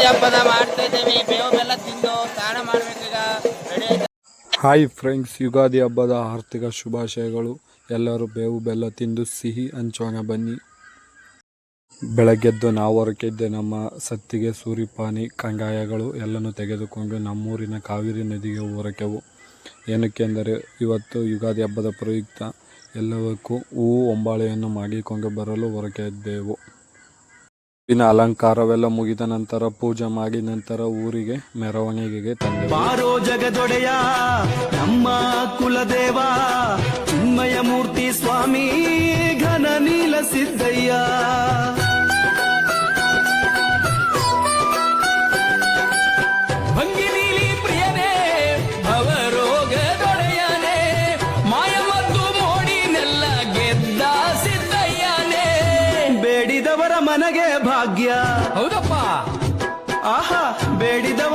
ಯುಗಾದಿ ಹಬ್ಬದ ಮಾಡ್ತಾ ಇದ್ದೀವಿ. ಬೇವು ಬೆಲ್ಲ ತಿಂದು ಸ್ನಾನ ಮಾಡ್ಬೇಕೀಗ. ರೆಡಿ ಆಯ್ತಾ? ಹಾಯ್ ಫ್ರೆಂಡ್ಸ್, ಯುಗಾದಿ ಹಬ್ಬದ ಆರ್ಥಿಕ ಶುಭಾಶಯಗಳು. ಎಲ್ಲರೂ ಬೇವು ಬೆಲ್ಲ ತಿಂದು ಸಿಹಿ ಹಂಚೋಣ ಬನ್ನಿ. ಬೆಳಗ್ಗೆದ್ದು ನಾವು ಹೊರಟಿದ್ದೆ. ನಮ್ಮ ಸತ್ತಿಗೆ ಸೂರಿಪಾನಿ ಕಂಗಾಯಗಳು ಎಲ್ಲನೂ ತೆಗೆದುಕೊಂಡು ನಮ್ಮೂರಿನ ಕಾವೇರಿ ನದಿಗೆ ಹೊರಟೆವು. ಏನಕ್ಕೆಂದರೆ ಇವತ್ತು ಯುಗಾದಿ ಹಬ್ಬದ ಪ್ರಯುಕ್ತ ಎಲ್ಲವಕ್ಕೂ ಹೂವು ಹೊಂಬಾಳೆಯನ್ನು ಮಾಡಿಕೊಂಡು ಬರಲು ಹೊರಟಿದ್ದೆವು. ಹೂವಿನ ಅಲಂಕಾರವೆಲ್ಲ ಮುಗಿದ ನಂತರ ಪೂಜೆ ಮಾಡಿ ನಂತರ ಊರಿಗೆ ಮೆರವಣಿಗೆಗೆ ತಂದೆವು. ಬಾರೋ ಜಗದೊಡೆಯ ನಮ್ಮ ಕುಲದೇವ ಚಿನ್ಮಯ ಮೂರ್ತಿ ಸ್ವಾಮಿ ಘನ ನೀಲ ಸಿದ್ದಯ್ಯ. ಭಂಗಿ ನೀಲಿ ಪ್ರಿಯನೇ ಭವರೋಗದೊಡೆಯನೇ ಮಾಯವದ್ದು ಮೋಡಿನೆಲ್ಲ ಗೆದ್ದ ಸಿದ್ದಯ್ಯನೇ. ಬೇಡಿದವರ ಮನೆಗೆ ಭಾಗ್ಯ. ಹೌದಪ್ಪ. ಆಹಾ, ಬೇಡಿದವ